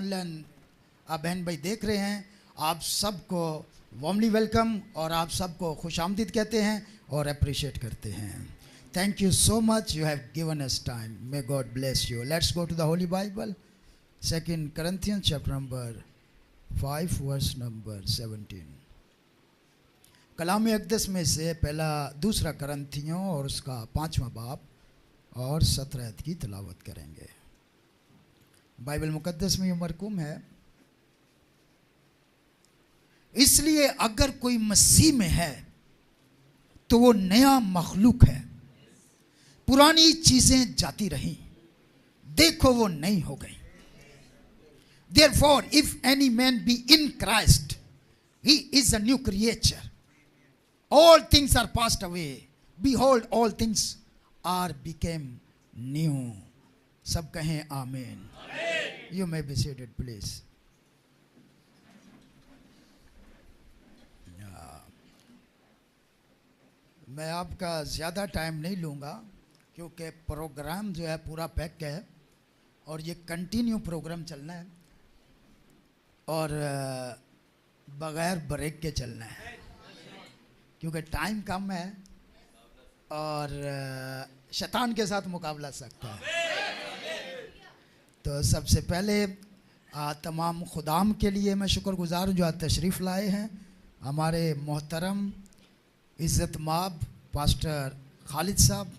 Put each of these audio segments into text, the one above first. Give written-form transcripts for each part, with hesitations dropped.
Online बहन भाई देख रहे हैं, आप सबको वार्मली वेलकम और आप सबको खुशामदीद कहते हैं और अप्रिशिएट करते हैं। Thank you so much, you have given us time. May God bless you. Let's go to the holy Bible, 2 Corinthians chapter number 5 verse number 17। कलाम अक़दस में से पहला 2 करंथियों और उसका 5वां बाब और 17 आयत की तिलावत करेंगे। बाइबल मुकद्दस में ये मरकूम है, इसलिए अगर कोई मसीह में है तो वो नया मखलूक है, पुरानी चीजें जाती रहीं, देखो वो नई हो गई। Therefore, if any man be in Christ, he is a new creature. All things are passed away. Behold, all things are became new. सब कहें आमीन। You may be seated, please. मैं आपका ज़्यादा टाइम नहीं लूँगा क्योंकि प्रोग्राम जो है पूरा पैक है और ये कंटिन्यू प्रोग्राम चलना है और बगैर ब्रेक के चलना है क्योंकि टाइम कम है और शैतान के साथ मुकाबला सकता है। तो सबसे पहले तमाम खुदाम के लिए मैं शुक्रगुजार हूँ जो आज तशरीफ़ लाए हैं। हमारे मोहतरम इज़्ज़त माब पास्टर खालिद साहब,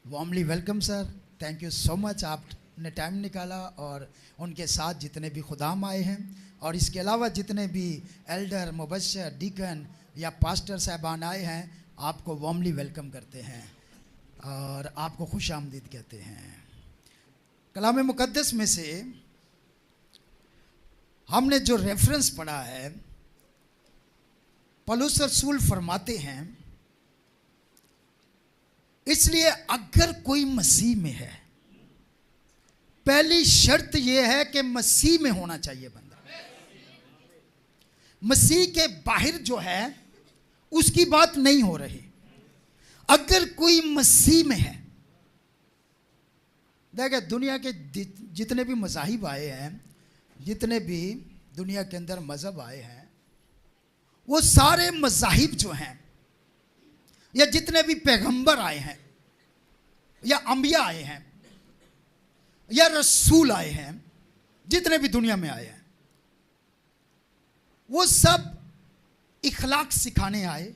warmly welcome sir, thank you so much, आपने टाइम निकाला। और उनके साथ जितने भी खुदाम आए हैं और इसके अलावा जितने भी एल्डर, मुबश्शिर, डीकन या पास्टर साहबान आए हैं, आपको वार्मली वेलकम करते हैं और आपको खुश आमदीद कहते हैं। कलाम मुकद्दस में से हमने जो रेफरेंस पढ़ा है, पौलुस रसूल फरमाते हैं, इसलिए अगर कोई मसीह में है, पहली शर्त यह है कि मसीह में होना चाहिए बंदा। मसीह के बाहर जो है उसकी बात नहीं हो रही। अगर कोई मसीह में है, देखिए दुनिया के जितने भी मज़ाहिब आए हैं, जितने भी दुनिया के अंदर मज़हब आए हैं, वो सारे मज़ाहिब जो हैं या जितने भी पैगंबर आए हैं या अंबिया आए हैं या रसूल आए हैं, जितने भी दुनिया में आए हैं, वो सब इखलाक सिखाने आए,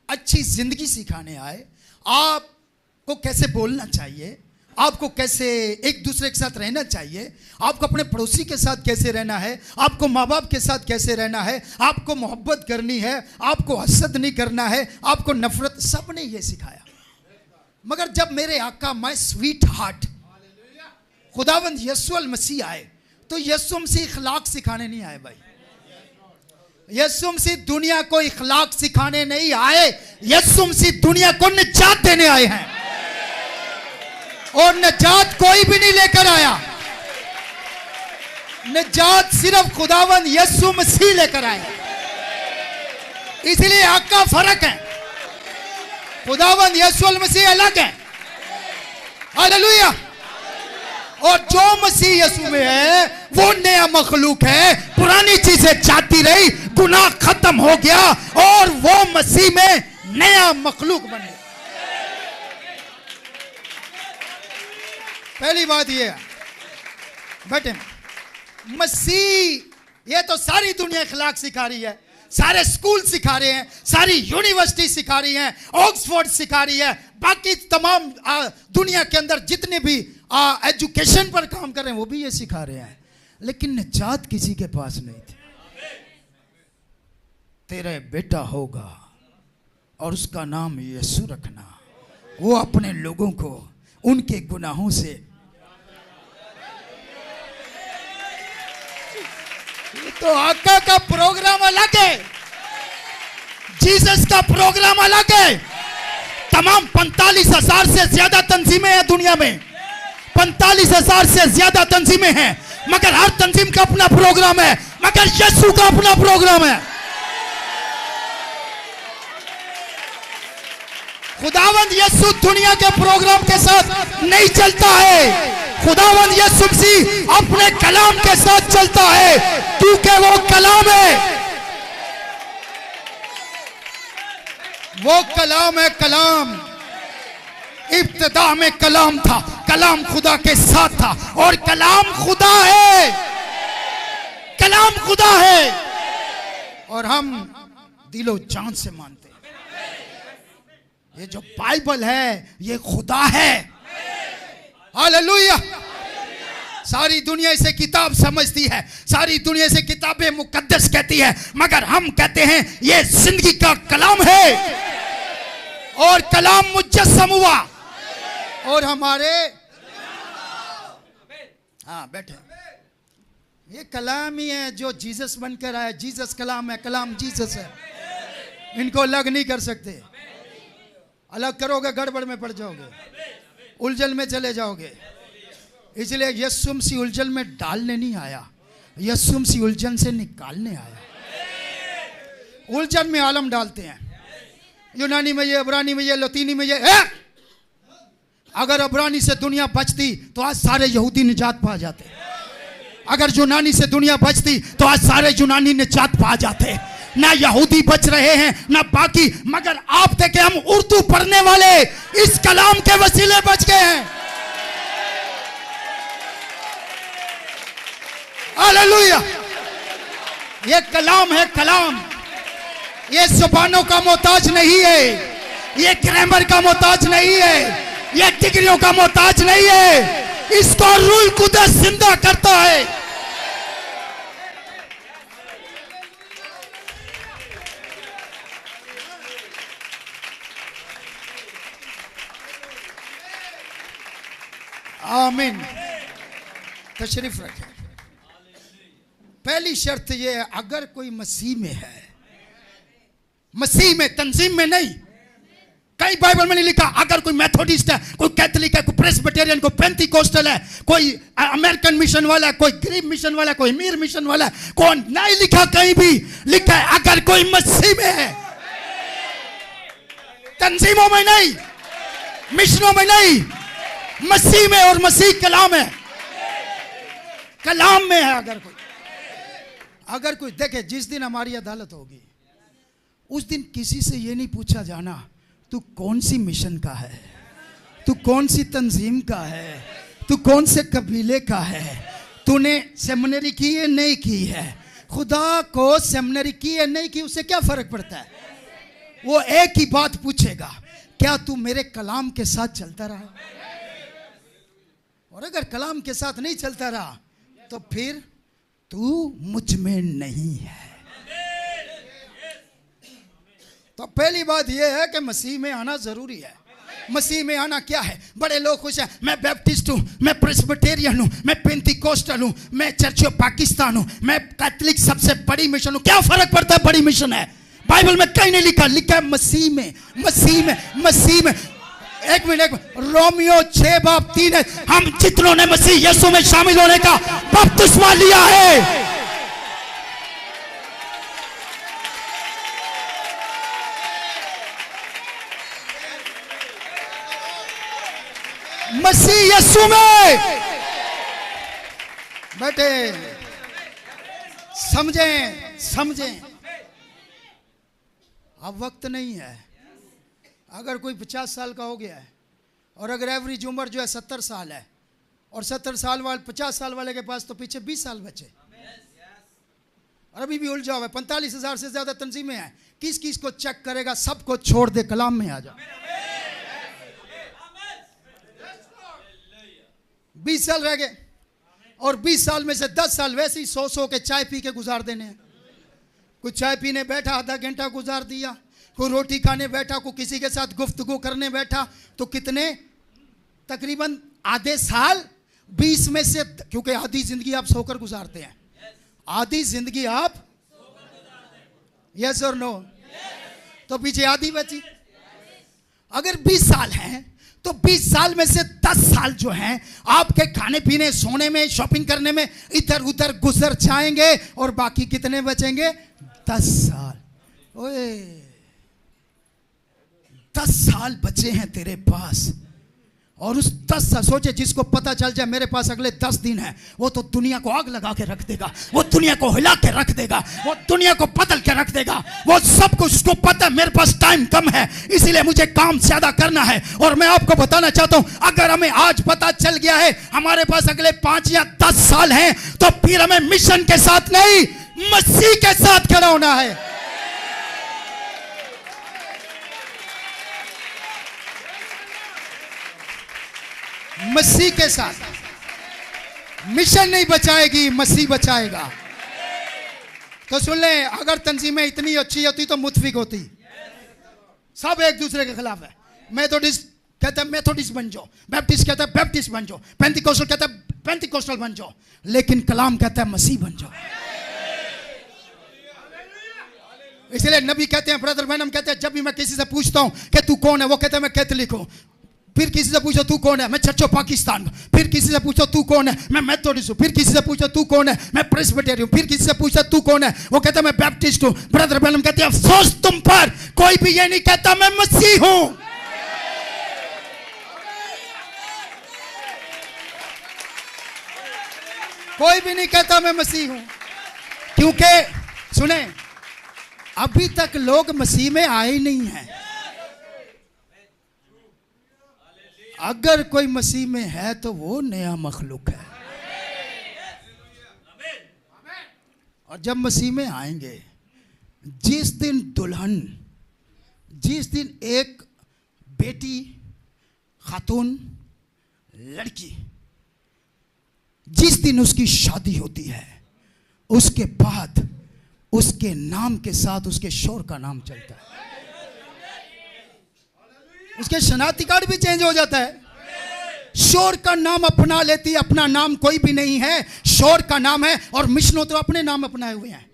अच्छी ज़िंदगी सिखाने आए। आपको कैसे बोलना चाहिए, आपको कैसे एक दूसरे के साथ रहना चाहिए, आपको अपने पड़ोसी के साथ कैसे रहना है, आपको माँ बाप के साथ कैसे रहना है, आपको मोहब्बत करनी है, आपको हसद नहीं करना है, आपको नफरत, सब ने ये सिखाया। मगर जब मेरे आका माय स्वीट हार्ट खुदावंद यीशु मसीह आए तो यीशु मसीह इखलाक सिखाने नहीं आए भाई। यीशु मसीह दुनिया को इखलाक सिखाने नहीं आए, यीशु मसीह दुनिया को निजात देने आए हैं। और निजात कोई भी नहीं लेकर आया, निजात सिर्फ खुदावंद यीशु मसीह लेकर आए। इसलिए हक का फर्क है, खुदावंद यीशु मसीह अलग है। हालेलुया। और जो मसीह यीशु में है वो नया मखलूक है, पुरानी चीजें जाती रही, गुनाह खत्म हो गया और वो मसीह में नया मखलूक बन गया। पहली बात ये है बेटे, मसीह ये तो सारी दुनिया इखलाक सिखा रही है, सारे स्कूल सिखा रहे हैं, सारी यूनिवर्सिटी सिखा रही है, ऑक्सफोर्ड सिखा रही है, बाकी तमाम दुनिया के अंदर जितने भी एजुकेशन पर काम कर रहे हैं वो भी ये सिखा रहे हैं, लेकिन निजात किसी के पास नहीं थी। तेरा बेटा होगा और उसका नाम यीशु रखना, वो अपने लोगों को उनके गुनाहों से। तो आका का प्रोग्राम अलग है, जीसस का प्रोग्राम अलग है। तमाम 45,000 से ज्यादा तंजीमें हैं दुनिया में, 45,000 से ज्यादा तंजीमें हैं, मगर हर तंजीम का अपना प्रोग्राम है, मगर यीशु का अपना प्रोग्राम है। खुदावंद यीशु दुनिया के प्रोग्राम के साथ नहीं चलता है। खुदावंद यीशु मसीह अपने कलाम के साथ चलता है, क्योंकि वो कलाम है। वो कलाम है। कलाम इब्तिदा में कलाम था, कलाम खुदा के साथ था, और कलाम खुदा है। कलाम खुदा है और हम दिलो जान से मानते हैं ये जो बाइबल है ये खुदा है। हालेलुया। सारी दुनिया इसे किताब समझती है, सारी दुनिया इसे किताबे मुकद्दस कहती है, मगर हम कहते हैं ये जिंदगी का कलाम है। और कलाम मुजस्सम हुआ और हमारे, हाँ बैठे, ये कलाम ही है जो जीसस बनकर आया। जीसस कलाम है, कलाम जीसस है। इनको अलग नहीं कर सकते। अलग करोगे गड़बड़ में पड़ जाओगे, उलझन में चले जाओगे। इसलिए यीशु मसीह उलझन में डालने नहीं आया, यीशु मसीह उलझन से निकालने आया। उलझन में आलम डालते हैं, यूनानी में ये, अब्रानी में ये, लतीनी में ये। अगर अब्रानी से दुनिया बचती तो आज सारे यहूदी निजात पा जाते। अगर यूनानी से दुनिया बचती तो आज सारे यूनानी निजात पा जाते। ना यहूदी बच रहे हैं ना बाकी, मगर आप देखे हम उर्दू पढ़ने वाले इस कलाम के वसीले बच गए हैं। हालेलुया। ये कलाम है। कलाम ये जुबानों का मोहताज नहीं है, ये ग्रामर का मोहताज नहीं है, ये डिग्रियों का मोहताज नहीं है। इसको रूह कुदस जिंदा करता है। आमीन। तशरीफ रखें। पहली शर्त ये है, अगर कोई मसीह में है, मसीह में, तंजीम में नहीं। कई बाइबल में नहीं लिखा अगर कोई मेथोडिस्ट है, कोई कैथोलिक है, कोई प्रेस्बिटेरियन, कोई पेंटिकोस्टल है, कोई अमेरिकन मिशन वाला है, कोई गरीब मिशन वाला है, कोई अमीर मिशन वाला है, कौन नहीं लिखा। कहीं भी लिखा है अगर कोई मसीह में है। तंजीमों में नहीं, मिशनों में नहीं, मसीह में। और मसीह कलाम है, कलाम में है। अगर कोई देखे, जिस दिन हमारी अदालत होगी उस दिन किसी से ये नहीं पूछा जाना तू कौन सी मिशन का है, तू कौन सी तंजीम का है, तू कौन से कबीले का है, तूने सेमिनरी की है नहीं की है। खुदा को सेमिनरी की है नहीं की उससे क्या फर्क पड़ता है। वो एक ही बात पूछेगा, क्या तू मेरे कलाम के साथ चलता रहा। और अगर कलाम के साथ नहीं चलता रहा तो फिर तू मुझ में नहीं है। तो पहली बात यह है कि मसीह में आना जरूरी है। मसीह में आना क्या है। बड़े लोग खुश हैं, मैं बैप्टिस्ट हूं, मैं प्रेस्बिटेरियन हूं, मैं पेंटिकोस्टल हूं, मैं चर्च ऑफ पाकिस्तान हूं, मैं कैथोलिक सबसे बड़ी मिशन हूं। क्या फर्क पड़ता है, बड़ी मिशन है। बाइबल में कहीं नहीं लिखा, लिखा है मसीह में, मसीह में, मसीह में। एक मिनट, रोमियो 6:3 है, हम जितनों ने मसीह यीशु में शामिल होने का बपतिस्मा लिया है। मसीह यीशु में बेटे समझें। अब वक्त नहीं है। अगर कोई 50 साल का हो गया है और अगर एवरेज उम्र जो है 70 साल है और 70 साल वाले 50 साल वाले के पास तो पीछे 20 साल बचे और अभी भी उलझा हुआ है। 45,000 से ज्यादा तंजीमें हैं। किस किस को चेक करेगा, सबको छोड़ दे, कलाम में आ जा। 20 साल रह गए और 20 साल में से 10 साल वैसे ही 100 के चाय पी के गुजार देने हैं। कोई चाय पीने बैठा आधा घंटा गुजार दिया, कोई रोटी खाने बैठा, कोई किसी के साथ गुफ्तगू करने बैठा, तो कितने तकरीबन आधे साल 20 में से, क्योंकि आधी जिंदगी आप सोकर गुजारते हैं, आधी जिंदगी आप, यस और नो, तो पीछे आधी बची। अगर 20 साल हैं तो 20 साल में से 10 साल जो हैं आपके खाने पीने, सोने में, शॉपिंग करने में इधर उधर गुजर जाएंगे और बाकी कितने बचेंगे, 10 साल। ओए 10 साल बचे हैं तेरे पास, और उस 10 साल सोचे, जिसको पता चल जाए मेरे पास अगले 10 दिन है, वो तो दुनिया को आग लगा के रख देगा, वो दुनिया को हिला के रख देगा, वो दुनिया को बदल के रख देगा। वो सब कुछ उसको पता है मेरे पास टाइम कम है, इसीलिए मुझे काम ज्यादा करना है। और मैं आपको बताना चाहता हूं, अगर हमें आज पता चल गया है हमारे पास अगले 5 या 10 साल हैं, तो फिर हमें मिशन के साथ नहीं, मसीह के साथ खड़ा होना है। मसीह के साथ। मिशन नहीं बचाएगी, मसीह बचाएगा। तो सुन ले, अगर तंजीमें इतनी अच्छी होती तो मुतफिक होती। सब एक दूसरे के खिलाफ है। मेथोडिस्ट कहता है मेथोडिस्ट बन जाओ, बैप्टिस्ट कहता है बैप्टिस्ट बन जाओ, पेंटिकोस्टल कहता है पेंटिकोस्टल बन जाओ, लेकिन कलाम कहता है मसीह बन जाओ। इसलिए नबी कहते हैं, ब्रदर ब्रैनम कहते हैं, जब भी मैं किसी से पूछता हूं कि तू कौन है, वो कहता है मैं कैथोलिक हूं। फिर किसी से पूछो तू कौन है, मैं चर्च ऑफ पाकिस्तान। फिर किसी से पूछो तू कौन है, मैं मेथोडिस्ट हूं। फिर किसी से पूछो तू कौन है, मैं प्रेस्बिटेरियन हूं। फिर किसी से पूछो तू कौन है, वो कहता है मैं बैप्टिस्ट हूं। ब्रदर ब्रैनम कहते हैं अफसोस तुम पर, कोई भी ये नहीं कहता मैं मसीह हूं। कोई भी नहीं कहता मैं मसीह हूं, क्योंकि सुने, अभी तक लोग मसीह में आए ही नहीं हैं। अगर कोई मसीह में है तो वो नया मखलूक है। और जब मसीह में आएंगे, जिस दिन दुल्हन, जिस दिन एक बेटी, खातून, लड़की, जिस दिन उसकी शादी होती है, उसके बाद उसके नाम के साथ उसके शोहर का नाम चलता है। उसके शनाख्ती कार्ड भी चेंज हो जाता है। शोहर का नाम अपना लेती, अपना नाम कोई भी नहीं है, शोहर का नाम है। और मिशनों तो अपने नाम अपनाए हुए हैं।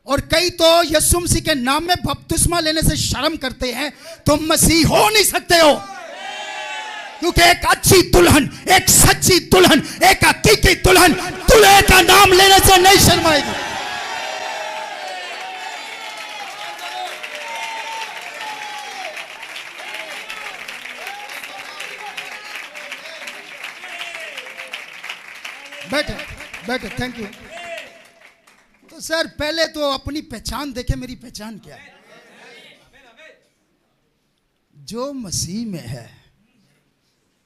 और कई तो यीशु मसीह के नाम में बपतिस्मा लेने से शर्म करते हैं। तुम मसीह हो नहीं सकते हो, क्योंकि एक अच्छी दुल्हन, एक सच्ची दुल्हन, एक हकीकी दुल्हन दूल्हे का नाम लेने से नहीं शर्माएगी। बैठे बैठे, थैंक यू। तो सर पहले तो अपनी पहचान देखे, मेरी पहचान क्या है। जो मसीह में है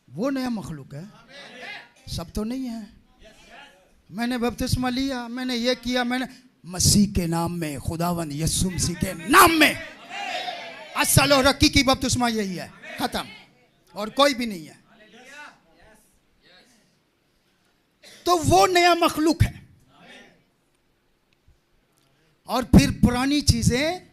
वो नया मखलूक है। सब तो नहीं है। मैंने बपतिस्मा लिया, मैंने ये किया, मैंने मसीह के नाम में, खुदावंद यीशु मसीह के नाम में असल और हकीकी बपतिस्मा यही है, खत्म, और कोई भी नहीं है। तो वो नया मखलूक है। और फिर पुरानी चीजें,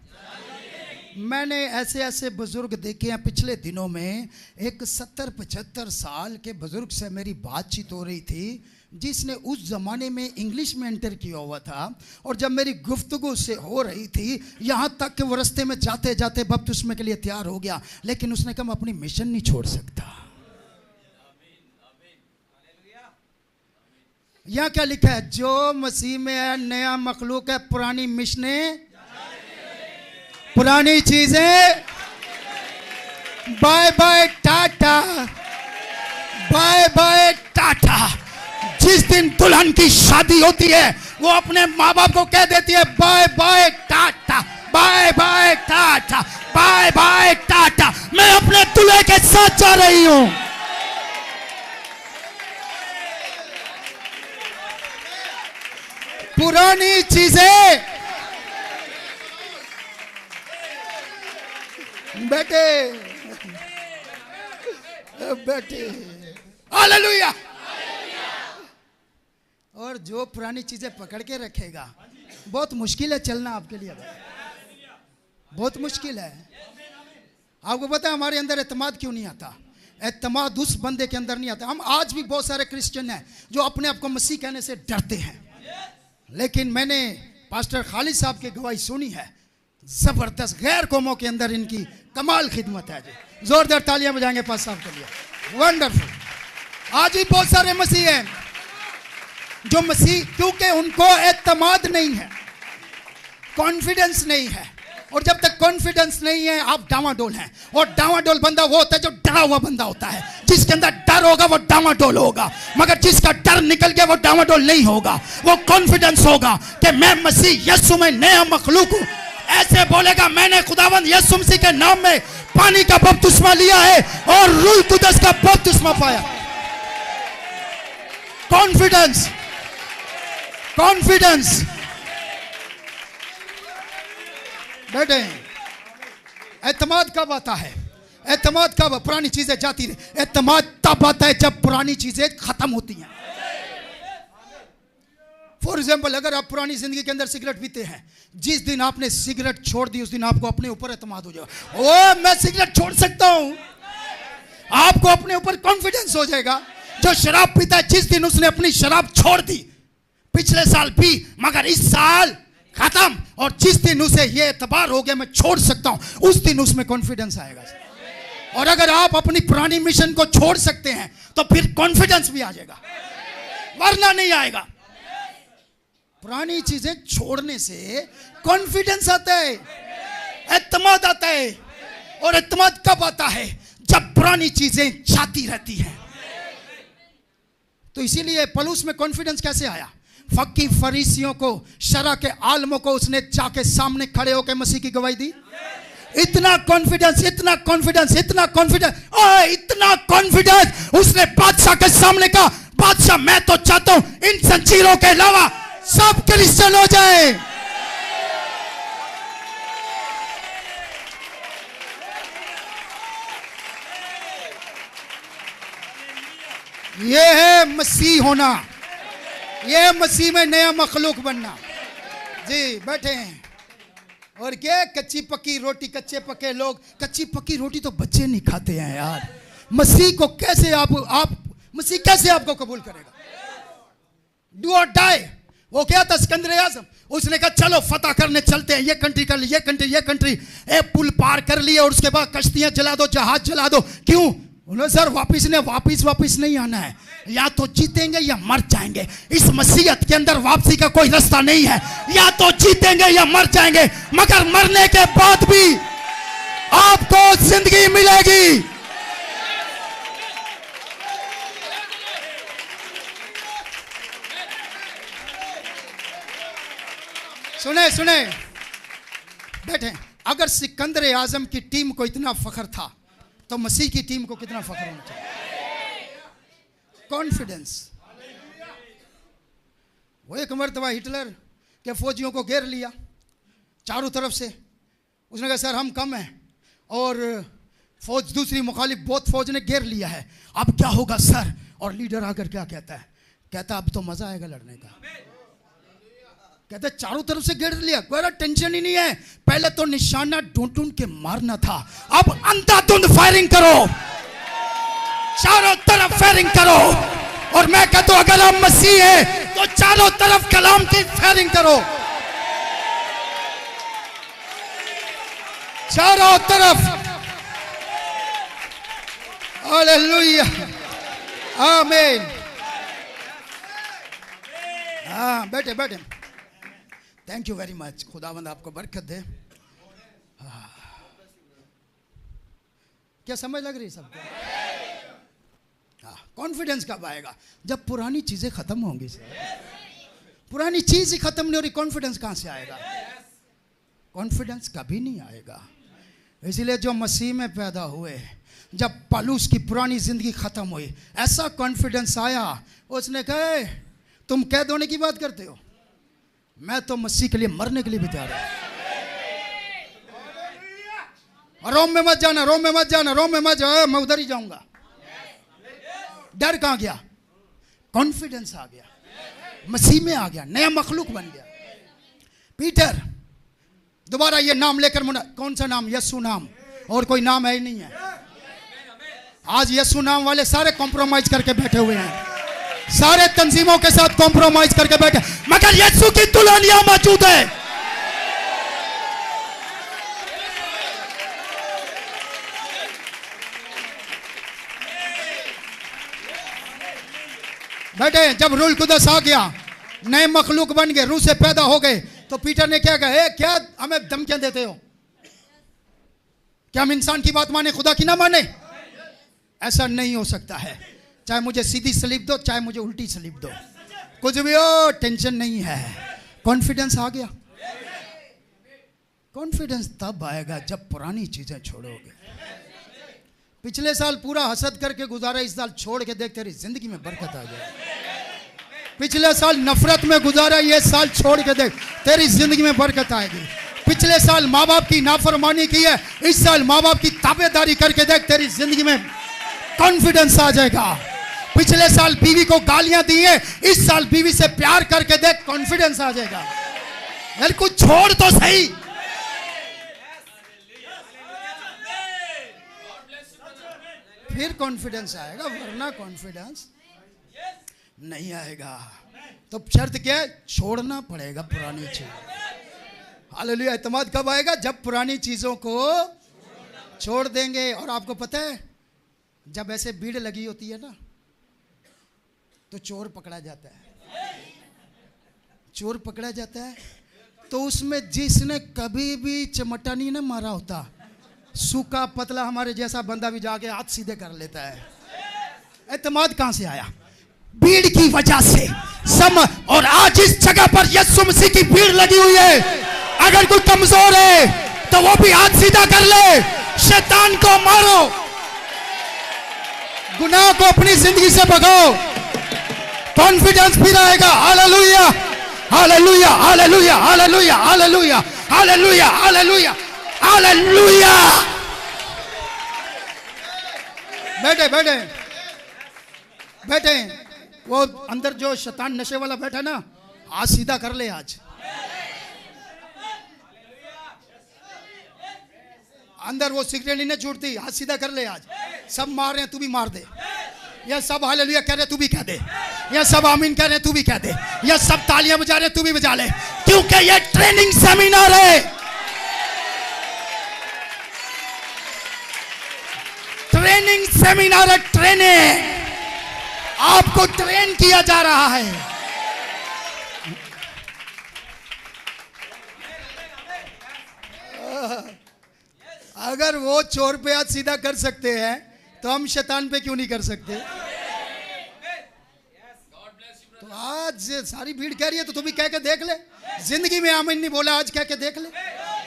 मैंने ऐसे ऐसे बुजुर्ग देखे हैं पिछले दिनों में। एक 70-75 साल के बुजुर्ग से मेरी बातचीत हो रही थी, जिसने उस जमाने में इंग्लिश में इंटर किया हुआ था। और जब मेरी गुफ्तगू से हो रही थी, यहाँ तक कि वो रास्ते में जाते जाते बपतिस्मे के लिए तैयार हो गया, लेकिन उसने कहा मैं अपनी मिशन नहीं छोड़ सकता। यहाँ क्या लिखा है, जो मसीह में है नया मखलूक है, पुरानी मिशनें, पुरानी चीजें bye bye tata, bye bye tata. जिस दिन दुल्हन की शादी होती है, वो अपने माँ बाप को कह देती है bye bye tata, bye bye tata, bye bye tata, मैं अपने दूल्हे के साथ जा रही हूं। पुरानी चीजें, बेटे बेटे, हालेलुया। और जो पुरानी चीजें पकड़ के रखेगा, बहुत मुश्किल है चलना आपके लिए, बहुत मुश्किल है। आपको पता है हमारे अंदर एतमाद क्यों नहीं आता? एतमाद उस बंदे के अंदर नहीं आता। हम आज भी बहुत सारे क्रिश्चियन हैं जो अपने आप को मसीह कहने से डरते हैं, लेकिन मैंने पास्टर खालिद साहब की गवाही सुनी है। जबरदस्त, गैर कौमों के अंदर इनकी कमाल खिदमत है जी। जोरदार तालियां बजाएंगे पास्टर साहब के लिए, वंडरफुल। आज भी बहुत सारे मसीह हैं जो मसीह, क्योंकि उनको एतमाद नहीं है, कॉन्फिडेंस नहीं है, और जब तक कॉन्फिडेंस नहीं है आप डावाडोल हैं। और डावाडोल बंदा वो होता है जो डरा हुआ बंदा होता है। जिसके अंदर डर होगा वो डावाडोल होगा, मगर जिसका डर निकल गया वो डावाडोल नहीं होगा। वो कॉन्फिडेंस होगा कि मैं मसीह यीशु में नया मखलूक हूं। ऐसे बोलेगा मैंने खुदावंद यीशु मसीह के नाम में पानी का बपतिस्मा लिया है और रूह कुदस का बपतिस्मा पाया। Confidence, confidence. बेटे एतमाद कब आता है? एतमाद कब? पुरानी चीजें जाती रही। एतमाद तब आता है जब पुरानी चीजें खत्म होती हैं। फॉर एग्जाम्पल, अगर आप पुरानी जिंदगी के अंदर सिगरेट पीते हैं, जिस दिन आपने सिगरेट छोड़ दी उस दिन आपको अपने ऊपर एतमाद हो जाएगा। ओ मैं सिगरेट छोड़ सकता हूं। आपको अपने ऊपर कॉन्फिडेंस हो जाएगा। जो शराब पीता है, जिस दिन उसने अपनी शराब छोड़ दी, पिछले साल पी मगर इस साल खत्म, और जिस दिन उसे ये एतबार हो गया मैं छोड़ सकता हूं, उस दिन उसमें कॉन्फिडेंस आएगा। और अगर आप अपनी पुरानी मिशन को छोड़ सकते हैं तो फिर कॉन्फिडेंस भी आ जाएगा, वरना नहीं आएगा। पुरानी चीजें छोड़ने से कॉन्फिडेंस आता है, एतमाद आता है। और एतमाद कब आता है? जब पुरानी चीजें जाती रहती हैं। तो इसीलिए पौलुस में कॉन्फिडेंस कैसे आया? फकी फरीसियों को, शरा के आलमों को उसने जाके सामने खड़े होकर मसीह की गवाही दी। इतना कॉन्फिडेंस, इतना कॉन्फिडेंस, इतना कॉन्फिडेंस, इतना कॉन्फिडेंस। उसने बादशाह के सामने कहा, बादशाह मैं तो चाहता हूं इन जंजीरों के अलावा सब क्रिश्चियन हो जाए। ये है मसीह होना, ये है मसीह में नया मखलूक बनना। जी बैठे हैं। और क्या कच्ची पक्की रोटी, कच्चे पक्के लोग, कच्ची पक्की रोटी तो बच्चे नहीं खाते हैं यार। मसीह को कैसे आप मसीह कैसे आपको कबूल करेगा? डू और डाई। वो क्या था सिकंदर आज़म, उसने कहा चलो फतह करने चलते हैं, ये कंट्री कर ली, ये कंट्री, ये कंट्री। एक पुल पार कर लिया और उसके बाद कश्तियां जला दो, जहाज जला दो। क्यों? उन्होंने सर वापिस नहीं आना है, या तो जीतेंगे या मर जाएंगे। इस मसीहत के अंदर वापसी का कोई रास्ता नहीं है, या तो जीतेंगे या मर जाएंगे, मगर मरने के बाद भी आपको जिंदगी मिलेगी। सुने बैठे। अगर सिकंदर आजम की टीम को इतना फख्र था तो मसीह की टीम को कितना फख्र होना चाहिए? कॉन्फिडेंस। वो एक मर्तबा हिटलर के फौजियों को घेर लिया चारों तरफ से। उसने कहा सर हम कम हैं, और फौज दूसरी मुखालिफ बहुत फौज ने घेर लिया है, अब क्या होगा सर? और लीडर आकर क्या कहता है? कहता अब तो मजा आएगा लड़ने का। कहते चारों तरफ से घेर लिया, कोई टेंशन ही नहीं है। पहले तो निशाना ढूंढ के मारना था, अब अंधाधुंध फायरिंग करो, चारों तरफ फायरिंग करो। और मैं कहता हूं अगर आप मसीह हैं तो चारों तरफ कलाम की फायरिंग करो, चारों तरफ। हालेलुया, आमीन। हाँ बैठे बैठे। Thank you very much. खुदावंद आपको बरकत दे। क्या समझ लग रही सबको? कॉन्फिडेंस कब आएगा? जब पुरानी चीजें खत्म होंगी। पुरानी चीज ही खत्म नहीं हो रही, कॉन्फिडेंस कहां से आएगा? कॉन्फिडेंस कभी नहीं आएगा। इसलिए जो मसीह में पैदा हुए, जब पौलुस की पुरानी जिंदगी खत्म हुई, ऐसा कॉन्फिडेंस आया, उसने कहा तुम कैद होने की बात करते हो, मैं तो मसीह के लिए मरने के लिए भी तैयार हूं। रोम में मत जाना, रोम में मत जाना, रोम में मत जाओ, मैं उधर ही जाऊंगा। डर कहां गया? कॉन्फिडेंस आ गया, मसीह में आ गया, नया मखलूक बन गया। पीटर दोबारा ये नाम लेकर मुना, कौन सा नाम? यीशु नाम, और कोई नाम है ही नहीं है। आज यीशु नाम वाले सारे कॉम्प्रोमाइज करके बैठे हुए हैं, सारे तंजीमों के साथ कॉम्प्रोमाइज करके बैठे, मगर यीशु की दुल्हनिया मौजूद है। बैठे। जब रूह कुदस आ गया, नए मखलूक बन गए, रूह से पैदा हो गए, तो पीटर ने क्या कहा? क्या हमें धमकियां देते हो? क्या हम इंसान की बात माने, खुदा की ना माने? ऐसा नहीं हो सकता है। चाहे मुझे सीधी स्लिप दो, चाहे मुझे उल्टी स्लिप दो, कुछ भी हो, टेंशन नहीं है। कॉन्फिडेंस आ गया। कॉन्फिडेंस तब आएगा जब पुरानी चीजें छोड़ोगे। पिछले साल पूरा हसद करके गुजारा, इस साल छोड़ के देख, तेरी जिंदगी में बरकत आ जाए। पिछले साल नफरत में गुजारा, ये साल छोड़ के देख, तेरी जिंदगी में बरकत आएगी। पिछले साल माँ बाप की नाफरमानी की है, इस साल माँ बाप की ताबेदारी करके देख, तेरी जिंदगी में कॉन्फिडेंस आ जाएगा। पिछले साल बीवी को गालियां दी है, इस साल बीवी से प्यार करके देख, कॉन्फिडेंस आ जाएगा। यार कुछ छोड़ तो सही। फिर कॉन्फिडेंस आएगा, वरना कॉन्फिडेंस नहीं आएगा। तो शर्त क्या है? छोड़ना पड़ेगा पुरानी चीज। हालेलुया। एतमाद कब आएगा? जब पुरानी चीजों को छोड़ देंगे। और आपको पता है, जब ऐसे भीड़ लगी होती है ना, तो चोर पकड़ा जाता है। चोर पकड़ा जाता है तो उसमें जिसने कभी भी चमटा नहीं ना मारा होता, सूखा पतला हमारे जैसा बंदा भी जाके हाथ सीधे कर लेता है। एतमाद कहां से आया? भीड़ की वजह से। और आज इस जगह पर यीशु मसीह की भीड़ लगी हुई है। अगर कोई कमजोर है तो वो भी हाथ सीधा कर ले, शैतान को मारो, गुनाह को अपनी जिंदगी से भगाओ, कॉन्फिडेंस फिर आएगा। Hallelujah, hallelujah, hallelujah, hallelujah, hallelujah, hallelujah, hallelujah, hallelujah. बैठे बैठे बैठे। वो अंदर जो शैतान नशे वाला बैठा ना, आज सीधा कर ले। आज अंदर वो सिगरेट नहीं छूटती, हाथ सीधा कर ले। आज सब मार रहे हैं, तू भी मार दे। या सब हालेलुया कह रहे, तू भी कह दे। या सब आमीन कह रहे, तू भी कह दे। या सब तालियां बजा रहे, तू भी बजा ले, क्योंकि ये ट्रेनिंग सेमिनार है। ट्रेनिंग सेमिनार है। ट्रेनिंग, आपको ट्रेन किया जा रहा है। अगर वो चोर पे हाथ सीधा कर सकते हैं तो हम शैतान पे क्यों नहीं कर सकते? तो आज सारी भीड़ कह रही है तो तू भी कह के देख ले। जिंदगी में आमीन नहीं बोला, आज कह के देख ले।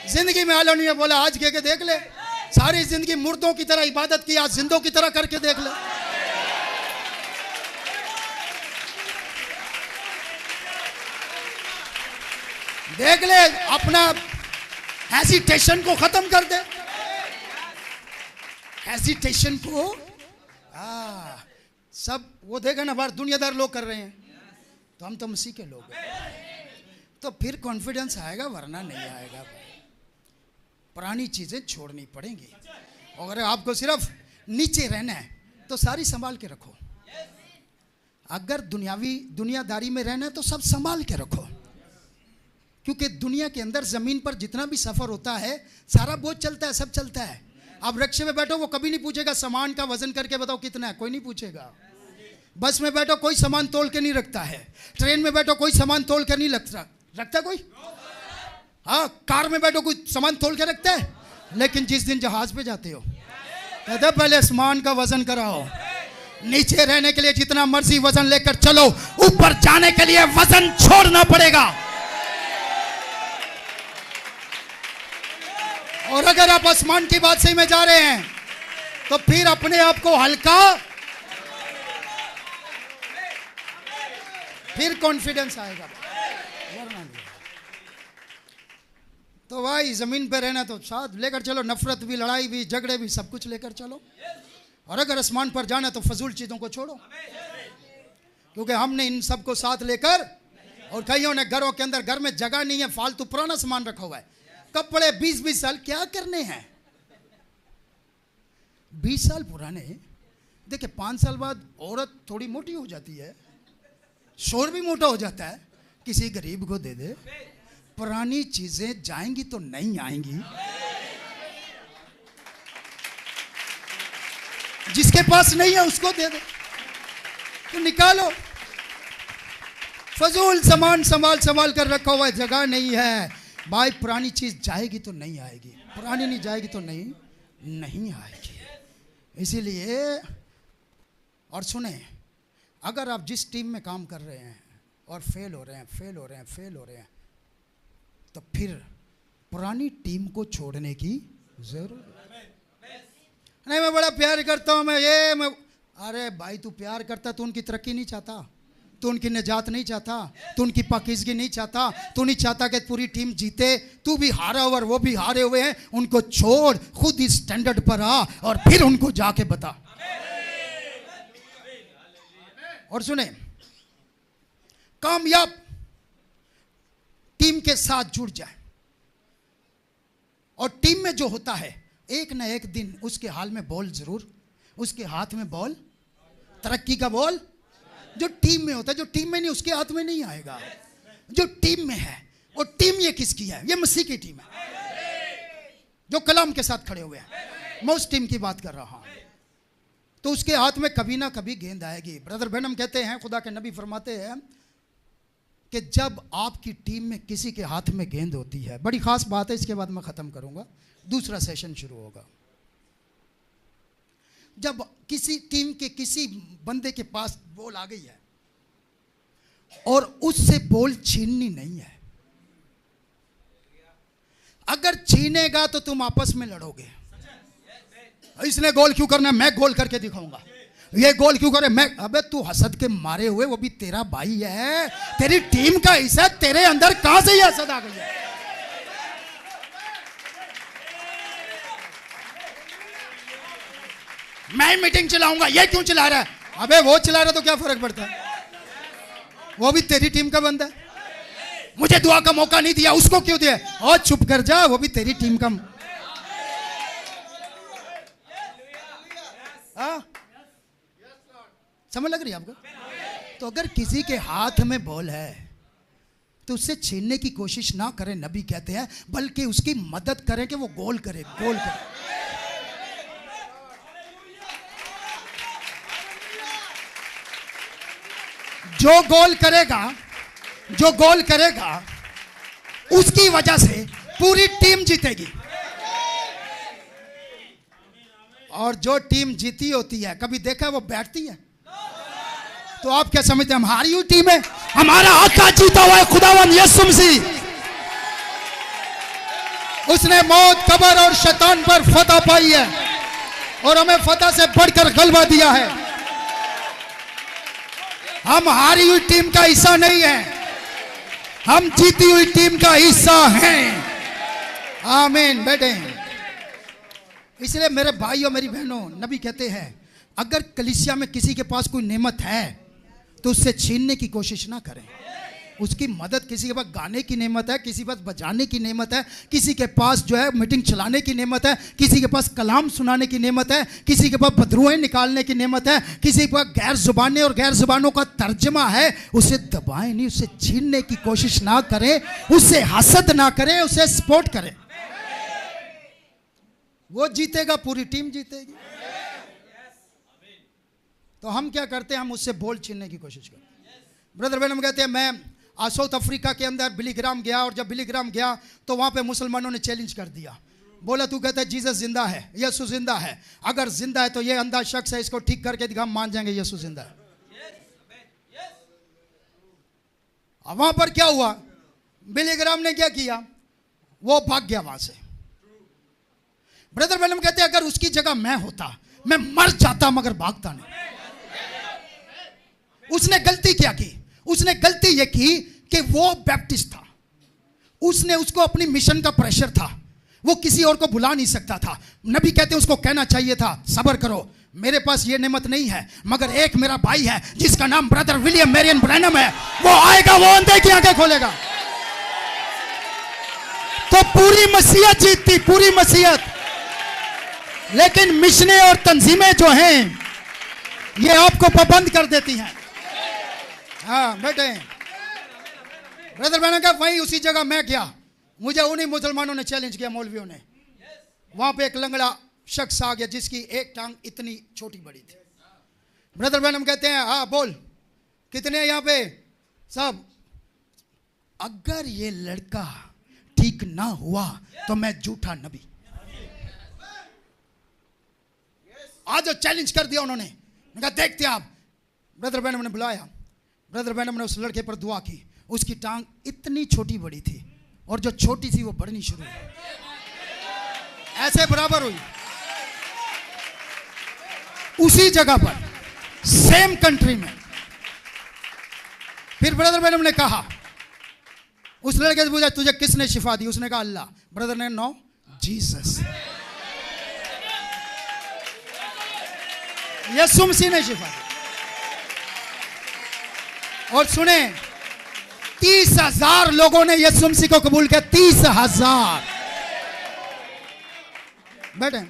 जिंदगी में हालेलुया नहीं बोला, आज कह के देख ले। सारी जिंदगी मुर्दों की तरह इबादत की, आज जिंदों की तरह करके देख ले। देख ले, अपना हेजिटेशन को खत्म कर दे। हेजिटेशन को सब वो देखा ना, बाहर दुनियादार लोग कर रहे हैं, तो हम तो मसीह के लोग हैं। तो फिर कॉन्फिडेंस आएगा, वरना नहीं आएगा। पुरानी चीजें छोड़नी पड़ेंगी। और अगर आपको सिर्फ नीचे रहना है तो सारी संभाल के रखो। अगर दुनियादारी में रहना है तो सब संभाल के रखो, क्योंकि दुनिया के अंदर जमीन पर जितना भी सफर होता है, सारा बोझ चलता है, सब चलता है। आप रिक्शे में बैठो, वो कभी नहीं पूछेगा सामान का वजन करके बताओ कितना है, कोई नहीं पूछेगा। बस में बैठो, कोई सामान तोल के नहीं रखता है। ट्रेन में बैठो, कोई सामान तोल के नहीं रखता कोई। हाँ, कार में बैठो, कोई सामान तोल के रखता है। लेकिन जिस दिन जहाज पे जाते हो, कहते हैं पहले सामान का वजन कराओ। नीचे रहने के लिए जितना मर्जी वजन लेकर चलो, ऊपर जाने के लिए वजन छोड़ना पड़ेगा। और अगर आप आसमान की बात सही में जा रहे हैं तो फिर अपने आप को हल्का, फिर कॉन्फिडेंस आएगा। तो भाई जमीन पे रहना तो साथ लेकर चलो, नफरत भी, लड़ाई भी, झगड़े भी, सब कुछ लेकर चलो। और अगर आसमान पर जाना तो फजूल चीजों को छोड़ो, क्योंकि हमने इन सब को साथ लेकर, और कईयों ने घरों के अंदर, घर में जगह नहीं है, फालतू पुराना सामान रखा हुआ है। कपड़े 20-20 साल क्या करने हैं? 20 साल पुराने। देखिए 5 साल बाद औरत थोड़ी मोटी हो जाती है, शोर भी मोटा हो जाता है, किसी गरीब को दे दे। पुरानी चीजें जाएंगी तो नहीं आएंगी। जिसके पास नहीं है उसको दे दे, तो निकालो। फजूल सामान संभाल कर रखा हुआ है, जगह नहीं है। भाई पुरानी चीज जाएगी तो नहीं आएगी, पुरानी नहीं जाएगी तो नहीं नहीं आएगी। इसीलिए, और सुने, अगर आप जिस टीम में काम कर रहे हैं और फेल हो रहे हैं, तो फिर पुरानी टीम को छोड़ने की जरूरत नहीं। मैं बड़ा प्यार करता हूं, अरे भाई, तू प्यार करता, तू उनकी तरक्की नहीं चाहता, तू उनकी निजात नहीं चाहता, तू उनकी पाकीज़गी नहीं चाहता, तू नहीं चाहता कि पूरी टीम जीते, तू भी हारा हुआ और वो भी हारे हुए हैं। उनको छोड़, खुद इस स्टैंडर्ड पर आ और फिर उनको जाके बता। और सुने, कामयाब टीम के साथ जुड़ जाए, और टीम में जो होता है, एक ना एक दिन उसके हाल में बॉल जरूर, उसके हाथ में बॉल, तरक्की का बॉल जो टीम में होता है, जो टीम में नहीं उसके हाथ में नहीं आएगा। जो टीम में है, और टीम ये किसकी है? ये मसीह की टीम है, जो कलाम के साथ खड़े हुए हैं। मैं उस टीम की बात कर रहा हूं। तो उसके हाथ में कभी ना कभी गेंद आएगी। ब्रदर ब्रैनम कहते हैं, खुदा के नबी फरमाते हैं कि जब आपकी टीम में किसी के हाथ में गेंद होती है, बड़ी खास बात है, इसके बाद मैं खत्म करूंगा, दूसरा सेशन शुरू होगा। जब किसी टीम के किसी बंदे के पास बॉल आ गई है और उससे बॉल छीननी नहीं है, अगर छीनेगा तो तुम आपस में लड़ोगे। इसने गोल क्यों करना, मैं गोल करके दिखाऊंगा, ये गोल क्यों करे, मैं। अबे तू हसद के मारे हुए, वो भी तेरा भाई है, तेरी टीम का हिस्सा, तेरे अंदर कहां से ये हसद आ गई है? मैं मीटिंग चलाऊंगा, ये क्यों चला रहा है? अबे वो चला रहा तो क्या फर्क पड़ता है, वो भी तेरी टीम का बंदा है। मुझे दुआ का मौका नहीं दिया, उसको क्यों दिया? और चुप कर जा, वो भी तेरी टीम का। समझ लग रही है आपको? तो अगर किसी के हाथ में बॉल है तो उससे छीनने की कोशिश ना करें, नबी कहते हैं, बल्कि उसकी मदद करें कि वो गोल करे, गोल करे। जो गोल करेगा उसकी वजह से पूरी टीम जीतेगी। और जो टीम जीती होती है, कभी देखा वो बैठती है? तो आप क्या समझते हैं, हम हारी हुई टीम है? हमारा आका जीता हुआ है, खुदावंद यीशु मसीह। उसने मौत, कब्र और शैतान पर फतह पाई है और हमें फतह से बढ़कर गलबा दिया है। हम हारी हुई टीम का हिस्सा नहीं है, हम जीती हुई टीम का हिस्सा हैं। आमीन बेटे। इसलिए मेरे भाई और मेरी बहनों, नबी कहते हैं, अगर कलीसिया में किसी के पास कोई नेमत है तो उससे छीनने की कोशिश ना करें। उसकी मदद, किसी के पास गाने की नेमत है, किसी के पास बजाने की नेमत है, किसी के पास जो है मीटिंग चलाने की नेमत है, किसी के पास कलाम सुनाने की नेमत है, किसी के पास बदरुएं निकालने की नेमत है, किसी के पास गैर जुबानें और गैर जुबानों का तर्जमा है, उसे दबाएं नहीं, उसे छीनने की कोशिश ना करें, उससे हसद ना करें, उसे सपोर्ट करें। वो जीतेगा, पूरी टीम जीतेगी। तो हम क्या करते हैं, हम उससे बॉल छीनने की कोशिश करते हैं। ब्रदर ब्रैनम कहते हैं, मैं साउथ अफ्रीका के अंदर बिलीग्राम गया, और जब बिलीग्राम गया तो वहां पे मुसलमानों ने चैलेंज कर दिया। बोला, तू कहता है जीसस जिंदा है, यीशु जिंदा है, अगर जिंदा है तो ये अंधा शख्स है, इसको ठीक करके दिखा, हम मान जाएंगे यीशु जिंदा है। अब वहां पर क्या हुआ, बिलीग्राम ने क्या किया, वो भाग गया वहां से। ब्रदर ब्रैनम कहते हैं, अगर उसकी जगह मैं होता, मैं मर जाता मगर भागता नहीं। उसने गलती क्या की? उसने गलती यह की कि वो बैप्टिस्ट था, उसने उसको अपनी मिशन का प्रेशर था, वो किसी और को बुला नहीं सकता था। नबी कहते हैं उसको कहना चाहिए था, सब्र करो, मेरे पास ये नेमत नहीं है, मगर एक मेरा भाई है जिसका नाम ब्रदर विलियम मैरियन ब्रैनम है, वो आएगा, वो अंधे की आंखें खोलेगा। तो पूरी मसीहत जीतती, पूरी मसीहत। लेकिन मिशनें और तंजीमें जो हैं ये आपको पाबंद कर देती हैं। हाँ बेटे, ब्रदर ब्रैनम का वहीं उसी जगह मैं गया, मुझे उन्हीं मुसलमानों ने चैलेंज किया, मौलवियों ने। वहां पे एक लंगड़ा शख्स आ गया जिसकी एक टांग इतनी छोटी बड़ी थी। ब्रदर ब्रैनम कहते हैं, हाँ बोल, कितने यहाँ पे? सब। अगर ये लड़का ठीक ना हुआ तो मैं झूठा नबी। आज चैलेंज कर दिया उन्होंने। कहा देखते आप। ब्रदर ब्रैनम ने बुलाया, ब्रदर ब्रैनम ने उस लड़के पर दुआ की। उसकी टांग इतनी छोटी बड़ी थी और जो छोटी थी वो बढ़नी शुरू हुई, ऐसे बराबर हुई। उसी जगह पर, सेम कंट्री में। फिर ब्रदर ब्रैनम ने कहा, उस लड़के से पूछा तुझे किसने शिफा दी? उसने कहा अल्लाह। ब्रदर ने नो, जीसस, यीशु मसीह ने शिफा दी। और सुने, 30,000 लोगों ने यीशु मसीह को कबूल किया। 30,000। बेटे,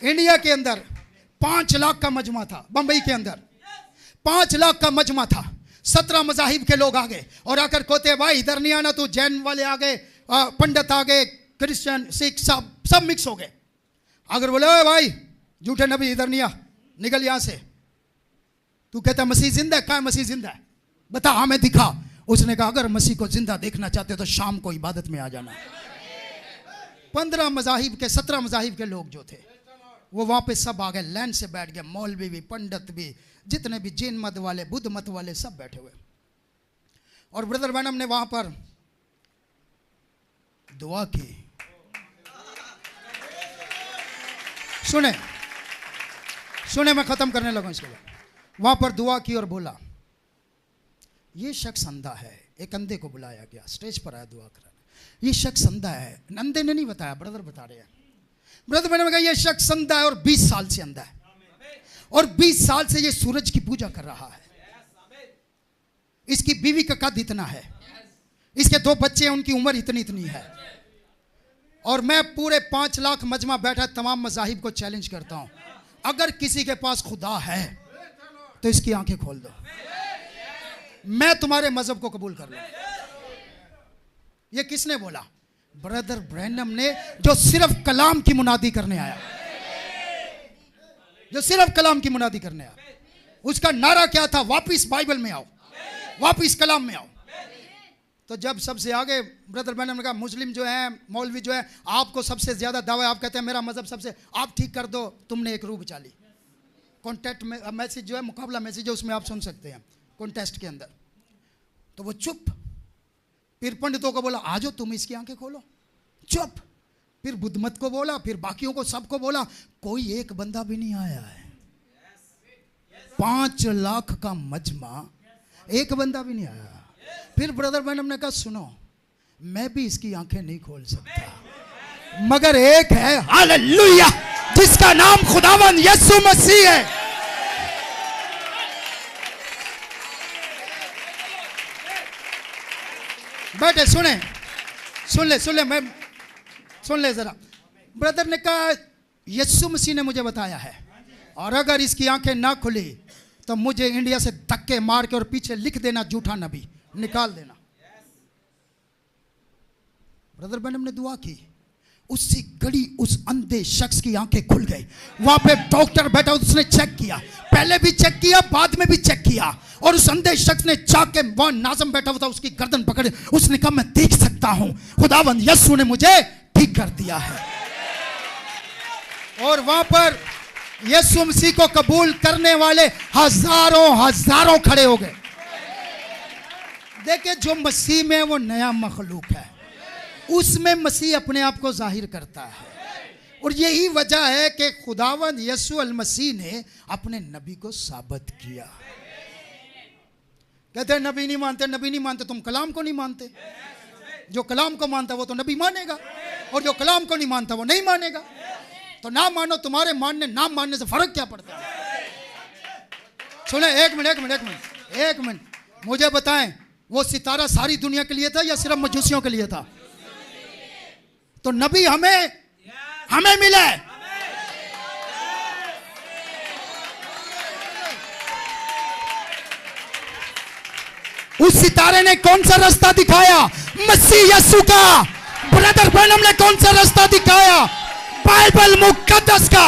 इंडिया के अंदर 5 लाख का मजमा था। बंबई के अंदर 5 लाख का मजमा था। 17 मजाहिब के लोग आ गए और आकर कहते भाई इधर नहीं आना, तू जैन वाले आ गए, पंडित आ गए, क्रिश्चियन, सिख, सब मिक्स हो गए। अगर बोले ओए भाई झूठे नबी इधर नहीं आ, निकल यहां से। तू कहता मसीह जिंदा है? कहां है मसीह जिंदा है? बता, हमें दिखा। उसने कहा अगर मसीह को जिंदा देखना चाहते हो तो शाम को इबादत में आ जाना। 15 मजाहिब के 17 मजाहिब के लोग जो थे वो वहां पे सब आ गए, लाइन से बैठ गए। मौलवी भी, पंडित भी, जितने भी जैन मत वाले, बुद्ध मत वाले, सब बैठे हुए। और ब्रदर ब्रैनम ने वहां पर दुआ की। सुने सुने, मैं खत्म करने लगा इसके बाद। वहां पर दुआ की और बोला ये शख्स अंधा है। एक अंधे को बुलाया गया, स्टेज पर आया दुआ कराने। ये शख्स अंधा है। अंधे ने नहीं बताया, ब्रदर बता रहे हैं। ब्रदर मैंने कहा ये शख्स अंधा है और 20 साल से अंधा है और 20 साल से ये सूरज की पूजा कर रहा है। इसकी बीवी का कद इतना है, इसके 2 बच्चे हैं, उनकी उम्र इतनी इतनी है। और मैं पूरे 5 लाख मजमा बैठा तमाम मजाहिब को चैलेंज करता हूं, अगर किसी के पास खुदा है तो इसकी आंखें खोल दो, मैं तुम्हारे मजहब को कबूल कर लूं। ये किसने बोला? ब्रदर ब्रैनम ने, जो सिर्फ कलाम की मुनादी करने आया, जो सिर्फ कलाम की मुनादी करने आया। उसका नारा क्या था? वापिस बाइबल में आओ, वापिस कलाम में आओ। तो जब सबसे आगे ब्रदर ब्रैनम ने कहा मुस्लिम जो है, मौलवी जो है, आपको सबसे ज्यादा दावा है, आप कहते हैं मेरा मजहब सबसे, आप ठीक कर दो, तुमने एक रूह बचा ली। कॉन्टेक्ट में मैसेज जो है, मुकाबला मैसेज है, उसमें आप सुन सकते हैं कॉन्टेस्ट के अंदर। तो वो चुप। फिर पंडितों को बोला आ जाओ तुम इसकी आंखें खोलो, चुप। फिर बुद्धमत को बोला, फिर बाकियों को, सबको बोला, कोई एक बंदा भी नहीं आया है। 5 लाख का मजमा, एक बंदा भी नहीं आया। फिर ब्रदर ब्रैनम ने कहा सुनो, मैं भी इसकी आंखें नहीं खोल सकता, मगर एक है, हालेलुया, जिसका नाम खुदावंद यीशु मसीह है। बैठे, सुने, सुन ले, मैं सुन ले जरा। ब्रदर ने कहा यीशु मसीह ने मुझे बताया है, और अगर इसकी आंखें ना खुली तो मुझे इंडिया से धक्के मार के और पीछे लिख देना झूठा नबी, निकाल देना। ब्रदर ब्रैनम ने दुआ की, उसी घड़ी उस अंधे शख्स की आंखें खुल गई। वहां पे डॉक्टर बैठा, उसने चेक किया, पहले भी चेक किया, बाद में भी चेक किया, और उस अंधे शख्स ने जाके वहां नाज़म बैठा हुआ था, उसकी गर्दन पकड़े, उसने कहा मैं देख सकता हूं, खुदावंद यीशु ने मुझे ठीक कर दिया है। और वहां पर यीशु मसीह को कबूल करने वाले हजारों खड़े हो गए। देखिए, जो मसीह में वो नया मखलूक है, उसमें मसीह अपने आप को जाहिर करता है। और यही वजह है कि खुदावंद यीशु अल मसीह ने अपने नबी को साबित किया। कहते हैं नबी नहीं मानते, नबी नहीं मानते, तुम कलाम को नहीं मानते। जो कलाम को मानता वो तो नबी मानेगा, और जो कलाम को नहीं मानता वो नहीं मानेगा। तो ना मानो, तुम्हारे मानने ना मानने से फर्क क्या पड़ता है? सुने, एक मिनट, मुझे बताएं, वो सितारा सारी दुनिया के लिए था या सिर्फ मजूसियों के लिए था? तो नबी हमें मिले। उस सितारे ने कौन सा रास्ता दिखाया? मसीह यीशु का। ब्रदर ब्रैनम ने कौन सा रास्ता दिखाया? बाइबल मुकद्दस का।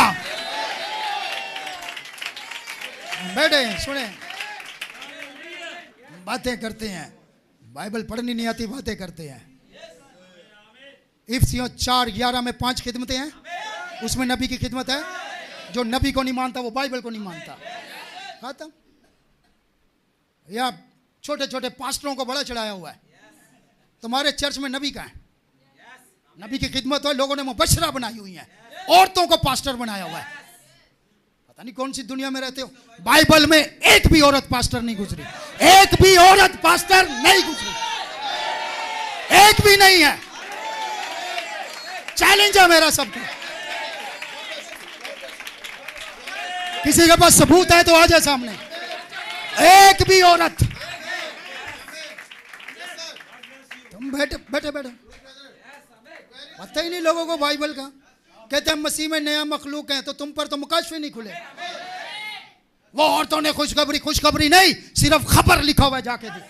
बैठे सुने, बातें करते हैं, बाइबल पढ़नी नहीं आती, बातें करते हैं। इफिसियों 4:11 में 5 खिदमतें हैं, उसमें नबी की खिदमत है। जो नबी को नहीं मानता वो बाइबल को नहीं मानता। खत्म। या छोटे छोटे पास्टरों को बड़ा चढ़ाया हुआ है। तुम्हारे चर्च में नबी का है, नबी की खिदमत हो, लोगों ने मुबशरा बनाई हुई है, औरतों को पास्टर बनाया हुआ है। पता नहीं कौन सी दुनिया में रहते हो। बाइबल में एक भी औरत पास्टर नहीं गुजरी, एक भी औरत पास्टर नहीं गुजरी, एक भी नहीं है। चैलेंज है मेरा सबको। किसी के पास सबूत है तो आ जाए सामने। एक भी औरत। तुम बैठे बैठे बैठे, पता ही नहीं लोगों को बाइबल का। कहते हैं मसीह में नया मखलूक है, तो तुम पर तो मुकाशफे नहीं खुले। वो औरतों ने खुशखबरी नहीं, सिर्फ खबर लिखा हुआ है, जाके देख।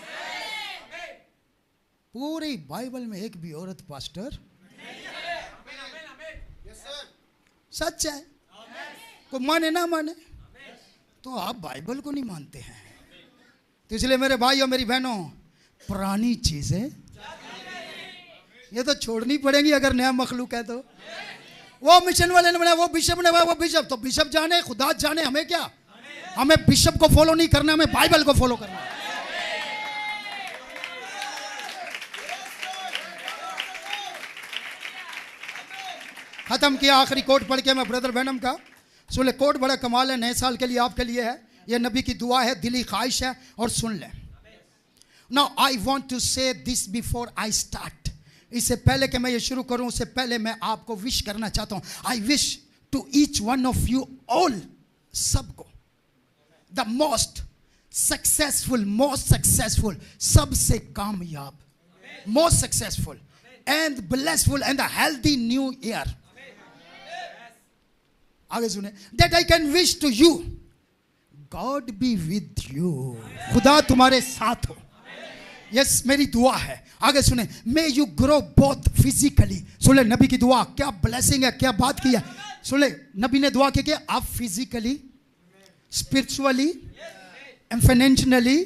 पूरी बाइबल में एक भी औरत पास्टर। सच है, को माने ना माने, तो आप बाइबल को नहीं मानते हैं। तो इसलिए मेरे भाई और मेरी बहनों, पुरानी चीजें ये तो छोड़नी पड़ेगी अगर नया मखलूक है तो। वो मिशन वाले ने बनाया, वो बिशप ने बनाया, वो बिशप तो बिशप जाने, खुदा जाने, हमें क्या। हमें बिशप को फॉलो नहीं करना, हमें बाइबल को फॉलो करना है। खत्म किया। आखिरी कोट पढ़ के मैं ब्रदर बैनम का सुन ले। कोट बड़ा कमाल है, नए साल के लिए आपके लिए है। यह नबी की दुआ है, दिली ख्वाहिश है, और सुन ले। नाउ आई वांट टू से दिस बिफोर आई स्टार्ट। इससे पहले कि मैं ये शुरू करूं, उससे पहले मैं आपको विश करना चाहता हूं। I wish to each one of you all, सबको, द मोस्ट सक्सेसफुल, सबसे कामयाब, most successful and blessful and the healthy new year. आगे सुने। That I can wish to you, God be with you, खुदा तुम्हारे साथ हो। यस, मेरी दुआ है। आगे सुने। May you grow both physically. सुन ले नबी की दुआ, क्या ब्लेसिंग है, क्या बात की है। सुन ले, नबी ने दुआ की कि आप physically, spiritually and financially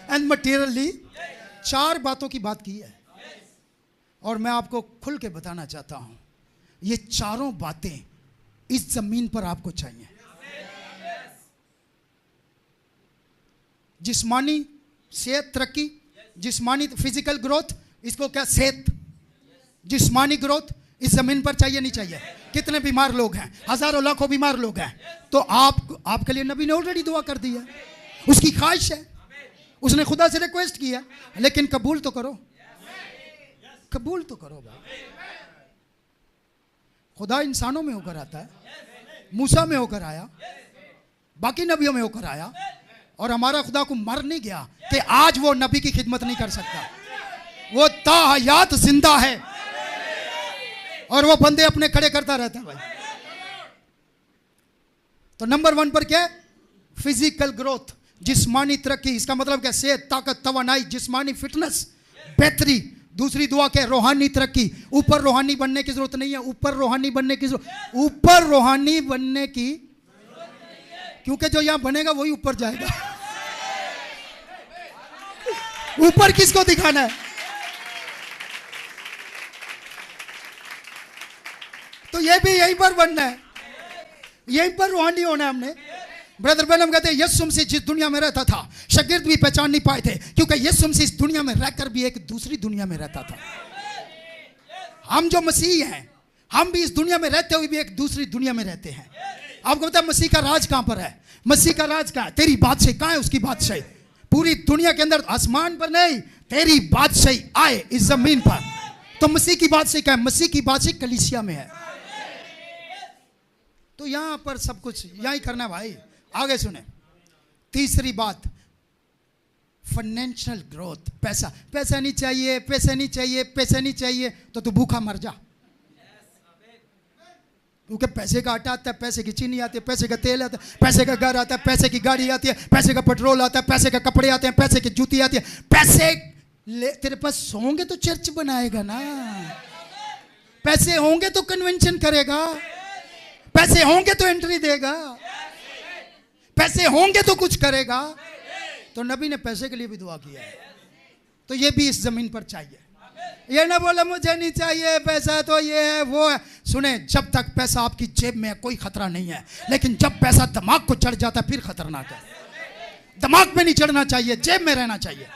and materially, 4 बातों की बात की है। और मैं आपको खुल के बताना चाहता हूं, ये चारों बातें इस जमीन पर आपको चाहिए। जिस्मानी सेहत, तरक्की, जिस्मानी फिजिकल ग्रोथ, इसको क्या सेहत, जिस्मानी ग्रोथ इस जमीन पर चाहिए नहीं चाहिए। कितने बीमार लोग हैं, हजारों लाखों बीमार लोग हैं, तो आपके लिए नबी ने ऑलरेडी दुआ कर दी है। उसकी ख्वाहिश है, उसने खुदा से रिक्वेस्ट की है, लेकिन कबूल तो करो, कबूल तो करो भाई। खुदा इंसानों में होकर आता है, मूसा में होकर आया, बाकी नबियों में होकर आया, और हमारा खुदा को मर नहीं गया कि आज वो नबी की खिदमत नहीं कर सकता। वो ताहयात जिंदा है, और वो बंदे अपने खड़े करता रहता है भाई। तो नंबर 1 पर क्या, फिजिकल ग्रोथ, जिस्मानी तरक्की। इसका मतलब क्या, सेहत, ताकत, तवानाई, जिस्मानी फिटनेस, बेहतरी। दूसरी दुआ क्या, रूहानी तरक्की। ऊपर रूहानी बनने की जरूरत नहीं है, ऊपर रूहानी बनने की ऊपर रूहानी बनने की, क्योंकि जो यहां बनेगा वही ऊपर जाएगा। ऊपर किसको दिखाना है। तो ये भी यहीं पर बनना है, यहीं पर रूहानी होना है हमने। ब्रदर बैनम कहते हैं यीशु मसीह जिस दुनिया में रहता था, शागिर्द भी पहचान नहीं पाए थे, क्योंकि यीशु मसीह इस दुनिया में रहकर भी एक दूसरी दुनिया में रहता था। हम जो मसीह हैं, हम भी इस दुनिया में रहते हुए भी एक दूसरी दुनिया में रहते हैं। आपको पता है मसीह का राज कहां पर है? मसीह का राज कहां है? तेरी बादशाही कहां है? उसकी बादशाही पूरी दुनिया के अंदर, आसमान पर नहीं, तेरी बादशाही आए इस जमीन पर। तो मसीह की बादशाही क्या है? मसीह की बादशाही कलीसिया में है। तो यहां पर सब कुछ यही करना भाई। आगे सुने। तीसरी बात, फाइनेंशियल ग्रोथ। पैसा, पैसा नहीं चाहिए, पैसा नहीं चाहिए, पैसा नहीं चाहिए, तो तू भूखा मर जा। क्योंकि पैसे का आटा आता है, पैसे की चीनी आती है, पैसे का तेल आता है, पैसे का घर आता है, पैसे की गाड़ी आती है, पैसे का पेट्रोल आता है, पैसे का कपड़े आते हैं, पैसे की जूती आती है। पैसे तेरे पास होंगे तो चर्च बनाएगा ना, पैसे होंगे तो कन्वेंशन करेगा, पैसे होंगे तो एंट्री देगा, पैसे होंगे तो कुछ करेगा। तो नबी ने पैसे के लिए भी दुआ किया है। तो ये भी इस जमीन पर चाहिए। ये ना बोले मुझे नहीं चाहिए पैसा, तो ये है वो है। सुने, जब तक पैसा आपकी जेब में है कोई खतरा नहीं है, लेकिन जब पैसा दिमाग को चढ़ जाता है फिर खतरनाक है। दिमाग में नहीं चढ़ना चाहिए, जेब में रहना चाहिए।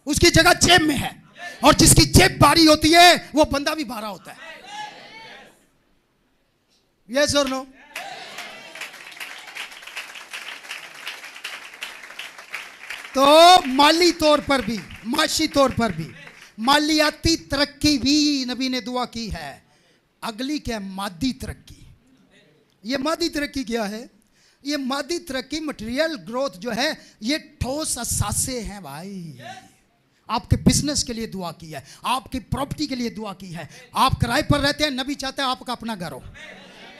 उसकी जगह जेब में है, और जिसकी जेब भारी होती है वो बंदा भी भारा होता है। यस और नो? तो माली तौर पर भी, माशी तौर पर भी, मालियाती तरक्की भी नबी ने दुआ की है। अगली क्या है? मादी तरक्की। ये मादी तरक्की क्या है? ये मादी तरक्की, मटेरियल ग्रोथ जो है, ये ठोस असासे हैं भाई। आपके बिजनेस के लिए दुआ की है, आपकी प्रॉपर्टी के लिए दुआ की है। आप किराए पर रहते हैं, नबी चाहता है आपका अपना घर हो।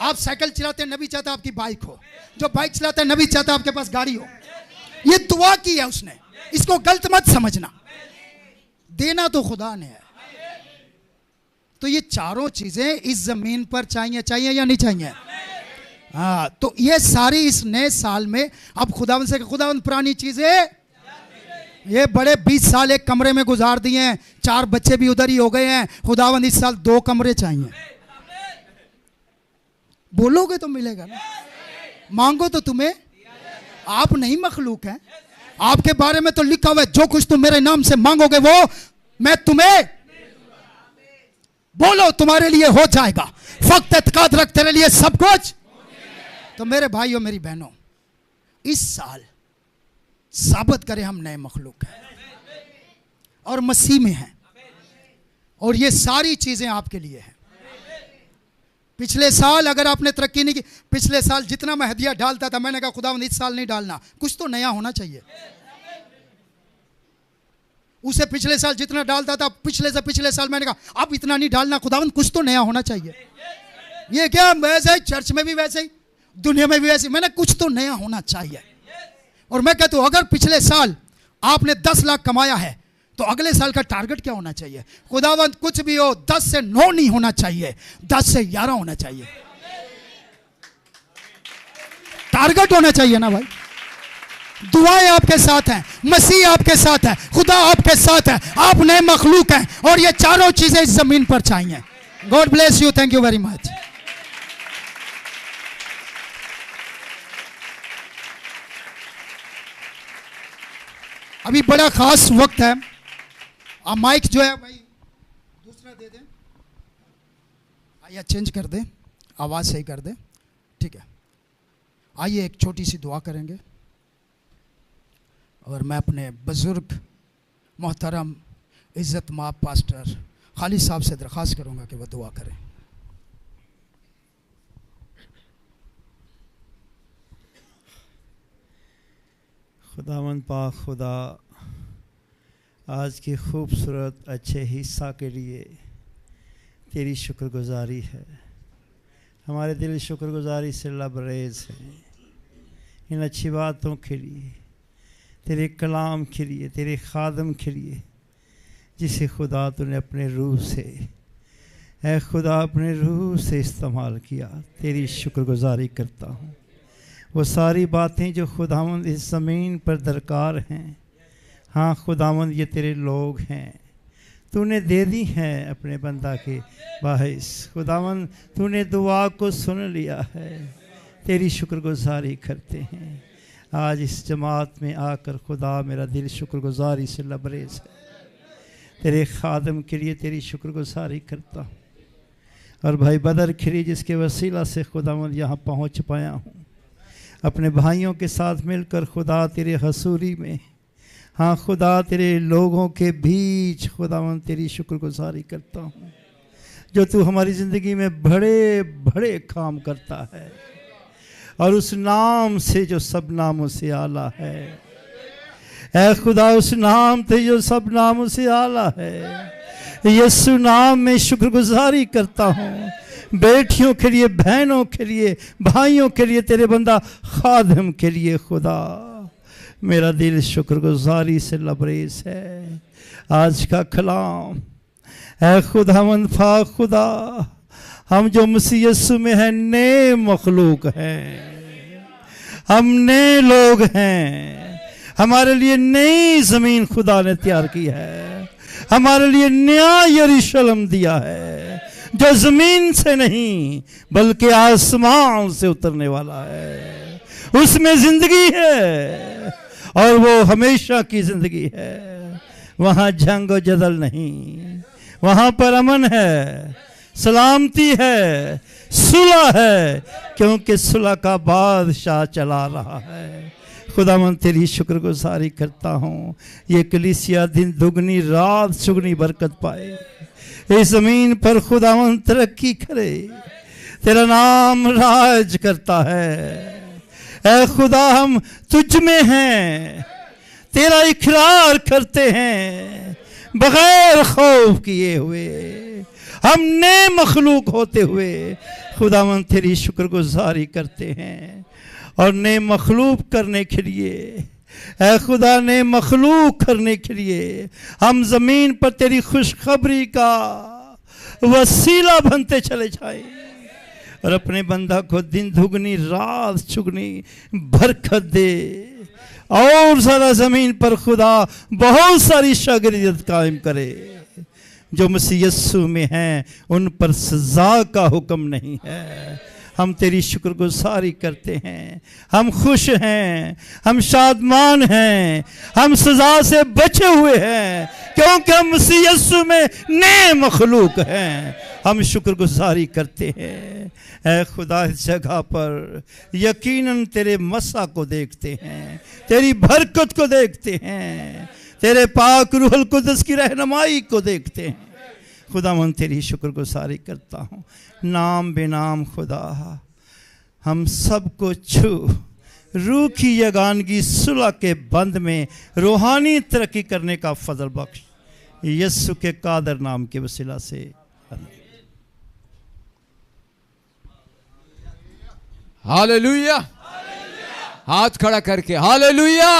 आप साइकिल चलाते हैं, नबी चाहता है आपकी बाइक हो। जो बाइक चलाता है, नबी चाहता है आपके पास गाड़ी हो। ये दुआ की है उसने, इसको गलत मत समझना। देना तो खुदा ने है। तो ये चारों चीजें इस जमीन पर चाहिए, चाहिए या नहीं चाहिए? हाँ, तो ये सारी इस नए साल में अब खुदावंद से, खुदावंद पुरानी चीजें, ये बड़े 20 साल एक कमरे में गुजार दिए हैं, 4 बच्चे भी उधर ही हो गए हैं। खुदावंद इस साल 2 कमरे चाहिए। बोलोगे तो मिलेगा ना, मांगो तो तुम्हें। आप नहीं मखलूक हैं, आपके बारे में तो लिखा हुआ है, जो कुछ तुम मेरे नाम से मांगोगे वो मैं तुम्हें, बोलो तुम्हारे लिए हो जाएगा। फक्त एतकाद रख, तेरे लिए सब कुछ। तो मेरे भाइयों, मेरी बहनों, इस साल साबित करें हम नए मखलूक हैं और मसीह में हैं, और ये सारी चीजें आपके लिए हैं। पिछले साल अगर आपने तरक्की नहीं की, पिछले साल जितना मैं हदिया डालता था, मैंने कहा खुदावंद इस साल नहीं डालना, कुछ तो नया होना चाहिए। उसे पिछले साल जितना डालता था, पिछले से पिछले साल मैंने कहा अब इतना नहीं डालना खुदावंद, कुछ तो नया होना चाहिए। ये क्या वैसे ही, चर्च में भी वैसे ही, दुनिया में भी वैसे ही, मैंने कुछ तो नया होना चाहिए। और मैं कहता हूं, अगर पिछले साल आपने 10 लाख कमाया है, तो अगले साल का टारगेट क्या होना चाहिए? खुदावंद कुछ भी हो, 10 से 9 नहीं होना चाहिए, 10 से 11 होना चाहिए। टारगेट होना चाहिए ना भाई। दुआएं आपके साथ हैं, मसीह आपके साथ है, खुदा आपके साथ है, आप नए मखलूक हैं, और ये चारों चीजें इस जमीन पर चाहिए। God bless you, thank you very much. अभी बड़ा खास वक्त है। अब माइक जो है भाई दूसरा दे दें, या चेंज कर दें, आवाज़ सही कर दें, ठीक है। आइए एक छोटी सी दुआ करेंगे, और मैं अपने बुजुर्ग मोहतरम इज़्ज़त माब पास्टर खालिद साहब से दरख्वास्त करूंगा कि वह दुआ करें। खुदावंद पाक खुदा, आज की खूबसूरत अच्छे हिस्सा के लिए तेरी शुक्रगुजारी है। हमारे दिल शुक्रगुजारी से लबरेज हैं इन अच्छी बातों के लिए, तेरे कलाम के लिए, तेरे खादम के लिए, जिसे खुदा तूने अपने रूह से, ऐ खुदा अपने रूह से इस्तेमाल किया। तेरी शुक्रगुजारी करता हूँ। वो सारी बातें जो खुदावंद इस ज़मीन पर दरकार हैं, हाँ खुदावंद ये तेरे लोग हैं, तूने दे दी हैं अपने बंदा के बाहिस। खुदावंद तूने दुआ को सुन लिया है, तेरी शुक्रगुजारी करते हैं। आज इस जमात में आकर खुदा मेरा दिल शुक्रगुजारी से लबरेज है। तेरे खादम के लिए तेरी शुक्रगुजारी करता हूँ, और भाई बदर खिरी जिसके वसीला से खुदावंद यहाँ पहुँच पाया हूँ, अपने भाइयों के साथ मिलकर खुदा तेरे हसूरी में, हाँ खुदा तेरे लोगों के बीच खुदावंद तेरी शुक्रगुजारी करता हूँ, जो तू हमारी ज़िंदगी में बड़े बड़े काम करता है, और उस नाम से जो सब नामों से आला है। ऐ खुदा उस नाम से जो सब नामों से आला है, यीशु नाम में शुक्रगुजारी करता हूँ, बेटियों के लिए, बहनों के लिए, भाइयों के लिए, तेरे बंदा खादिम के लिए। खुदा मेरा दिल शुक्रगुजारी से लबरेज है। आज का कलाम ऐ खुदावंद पाक खुदा, हम जो मसीह यीशु में हैं नए मखलूक हैं, हम नए लोग हैं, हमारे लिए नई ज़मीन खुदा ने तैयार की है। हमारे लिए नया यरूशलेम दिया है, जो जमीन से नहीं बल्कि आसमान से उतरने वाला है। उसमें जिंदगी है और वो हमेशा की जिंदगी है। वहाँ जंग और जदल नहीं, वहाँ पर अमन है, सलामती है, सुलह है, क्योंकि सुलह का बादशाह चला रहा है। खुदावंद तेरी शुक्रगुजारी करता हूँ, ये कलीसिया दिन दुगनी रात सुगनी बरकत पाए, इस ज़मीन पर खुदावंद तरक्की करे, तेरा नाम राज करता है। ऐ खुदा हम तुझ में हैं, तेरा इकरार करते हैं, बगैर खौफ किए हुए, हम नए मखलूक होते हुए खुदावंद तेरी शुक्रगुजारी करते हैं। और नए मखलूक करने के लिए, ऐ खुदा ने मखलूक करने के लिए हम ज़मीन पर तेरी खुशखबरी का वसीला बनते चले जाए और अपने बंदा को दिन दुगनी रात चुगनी बरकत दे और ज़्यादा ज़मीन पर खुदा बहुत सारी शागिर्दियत कायम करे। जो मसीह यस्सु में हैं उन पर सज़ा का हुक्म नहीं है। हम तेरी शुक्रगुजारी करते हैं, हम खुश हैं, हम शादमान हैं, हम सज़ा से बचे हुए हैं, क्योंकि हम मसीह यस्सु में नए मखलूक हैं। हम शुक्रगुजारी करते हैं। ऐ खुदा इस जगह पर यकीनन तेरे मसा को देखते हैं, तेरी बरकत को देखते हैं, तेरे पाक रूहुल कुद्दस की रहनुमाई को देखते हैं। खुदावंद तेरी शुक्रगुजारी करता हूँ। नाम बेनाम खुदा हम सबको छू रूह की यगानगी सुलह के बंद में रूहानी तरक्की करने का फजल बख्श, यस्सु के कादर नाम के वसीला से। हालेलुया। हाथ खड़ा करके हालेलुया।